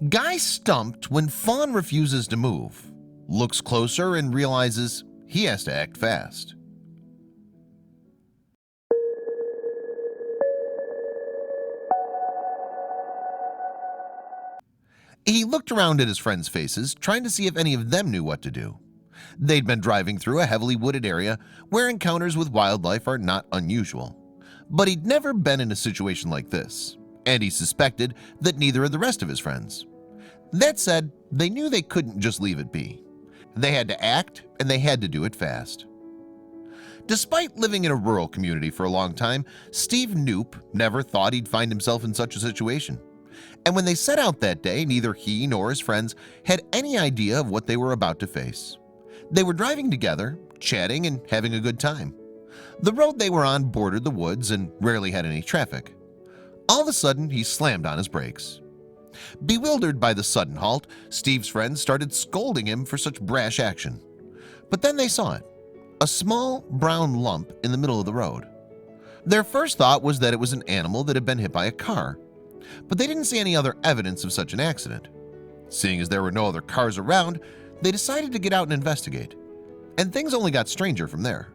Guy stumped when Fawn refuses to move, looks closer and realizes he has to act fast. He looked around at his friends' faces, trying to see if any of them knew what to do. They'd been driving through a heavily wooded area where encounters with wildlife are not unusual. But he'd never been in a situation like this, and he suspected that neither of the rest of his friends. That said, they knew they couldn't just leave it be. They had to act, and they had to do it fast. Despite living in a rural community for a long time, Steve Knoop never thought he'd find himself in such a situation. And when they set out that day, neither he nor his friends had any idea of what they were about to face. They were driving together, chatting and having a good time. The road they were on bordered the woods and rarely had any traffic. All of a sudden, he slammed on his brakes. Bewildered by the sudden halt, Steve's friends started scolding him for such brash action. But then they saw it, a small brown lump in the middle of the road. Their first thought was that it was an animal that had been hit by a car, but they didn't see any other evidence of such an accident. Seeing as there were no other cars around, they decided to get out and investigate, and things only got stranger from there.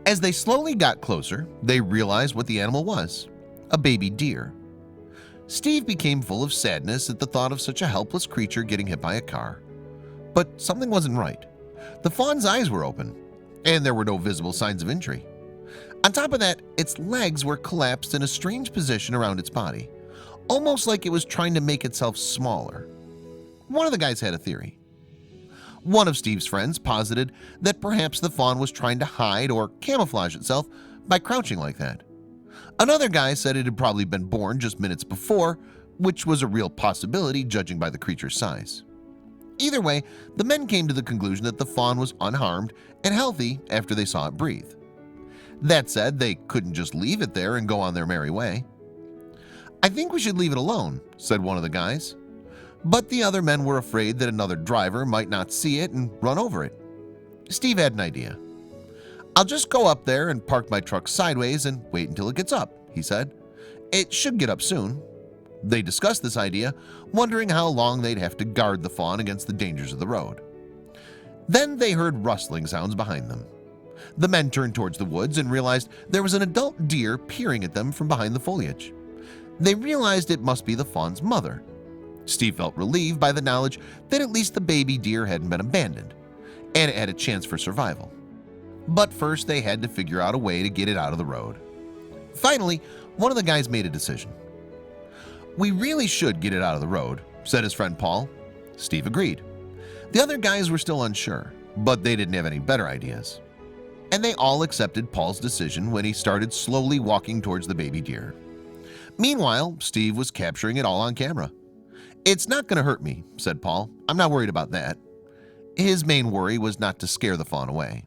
As they slowly got closer, they realized what the animal was, a baby deer. Steve became full of sadness at the thought of such a helpless creature getting hit by a car. But something wasn't right. The fawn's eyes were open, and there were no visible signs of injury. On top of that, its legs were collapsed in a strange position around its body, almost like it was trying to make itself smaller. One of the guys had a theory. One of Steve's friends posited that perhaps the fawn was trying to hide or camouflage itself by crouching like that. Another guy said it had probably been born just minutes before, which was a real possibility judging by the creature's size. Either way, the men came to the conclusion that the fawn was unharmed and healthy after they saw it breathe. That said, they couldn't just leave it there and go on their merry way. "I think we should leave it alone," said one of the guys. But the other men were afraid that another driver might not see it and run over it. Steve had an idea. "I'll just go up there and park my truck sideways and wait until it gets up," he said. "It should get up soon." They discussed this idea, wondering how long they'd have to guard the fawn against the dangers of the road. Then they heard rustling sounds behind them. The men turned towards the woods and realized there was an adult deer peering at them from behind the foliage. They realized it must be the fawn's mother. Steve felt relieved by the knowledge that at least the baby deer hadn't been abandoned, and it had a chance for survival. But first they had to figure out a way to get it out of the road. Finally, one of the guys made a decision. "We really should get it out of the road," said his friend Paul. Steve agreed. The other guys were still unsure, but they didn't have any better ideas. And they all accepted Paul's decision when he started slowly walking towards the baby deer. Meanwhile, Steve was capturing it all on camera. "It's not going to hurt me," said Paul. "I'm not worried about that." His main worry was not to scare the fawn away.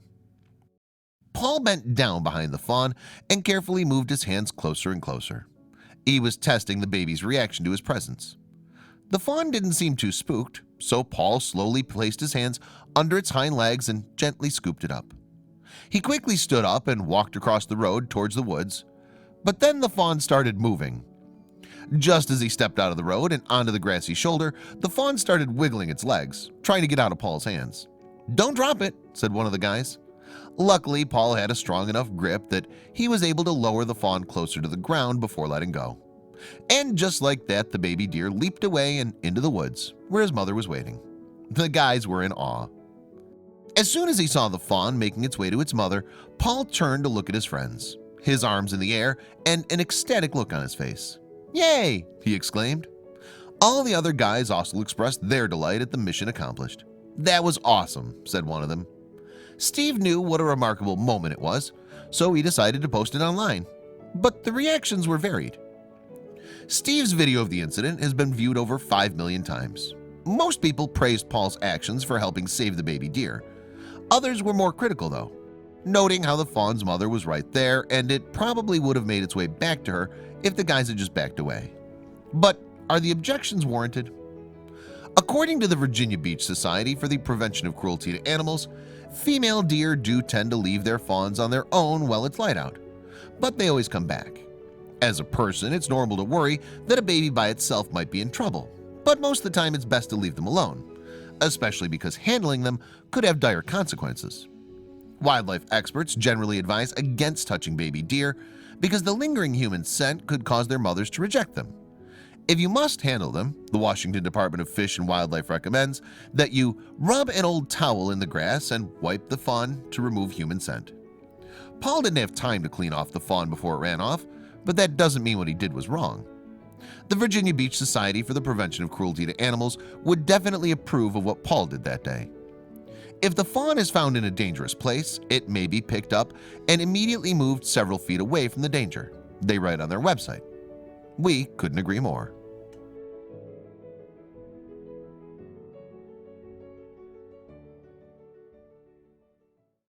Paul bent down behind the fawn and carefully moved his hands closer and closer. He was testing the baby's reaction to his presence. The fawn didn't seem too spooked, so Paul slowly placed his hands under its hind legs and gently scooped it up. He quickly stood up and walked across the road towards the woods, but then the fawn started moving. Just as he stepped out of the road and onto the grassy shoulder, the fawn started wiggling its legs, trying to get out of Paul's hands. "Don't drop it," said one of the guys. Luckily, Paul had a strong enough grip that he was able to lower the fawn closer to the ground before letting go. And just like that, the baby deer leaped away and into the woods, where his mother was waiting. The guys were in awe. As soon as he saw the fawn making its way to its mother, Paul turned to look at his friends, his arms in the air and an ecstatic look on his face. "Yay!" he exclaimed. All the other guys also expressed their delight at the mission accomplished. "That was awesome," said one of them. Steve knew what a remarkable moment it was, so he decided to post it online. But the reactions were varied. Steve's video of the incident has been viewed over 5 million times. Most people praised Paul's actions for helping save the baby deer. Others were more critical though, noting how the fawn's mother was right there and it probably would have made its way back to her if the guys had just backed away. But are the objections warranted? According to the Virginia Beach Society for the Prevention of Cruelty to Animals, female deer do tend to leave their fawns on their own while it's light out, but they always come back. As a person, it's normal to worry that a baby by itself might be in trouble, but most of the time it's best to leave them alone, especially because handling them could have dire consequences. Wildlife experts generally advise against touching baby deer because the lingering human scent could cause their mothers to reject them. If you must handle them, the Washington Department of Fish and Wildlife recommends that you rub an old towel in the grass and wipe the fawn to remove human scent. Paul didn't have time to clean off the fawn before it ran off, but that doesn't mean what he did was wrong. The Virginia Beach Society for the Prevention of Cruelty to Animals would definitely approve of what Paul did that day. If the fawn is found in a dangerous place, it may be picked up and immediately moved several feet away from the danger, they write on their website. We couldn't agree more.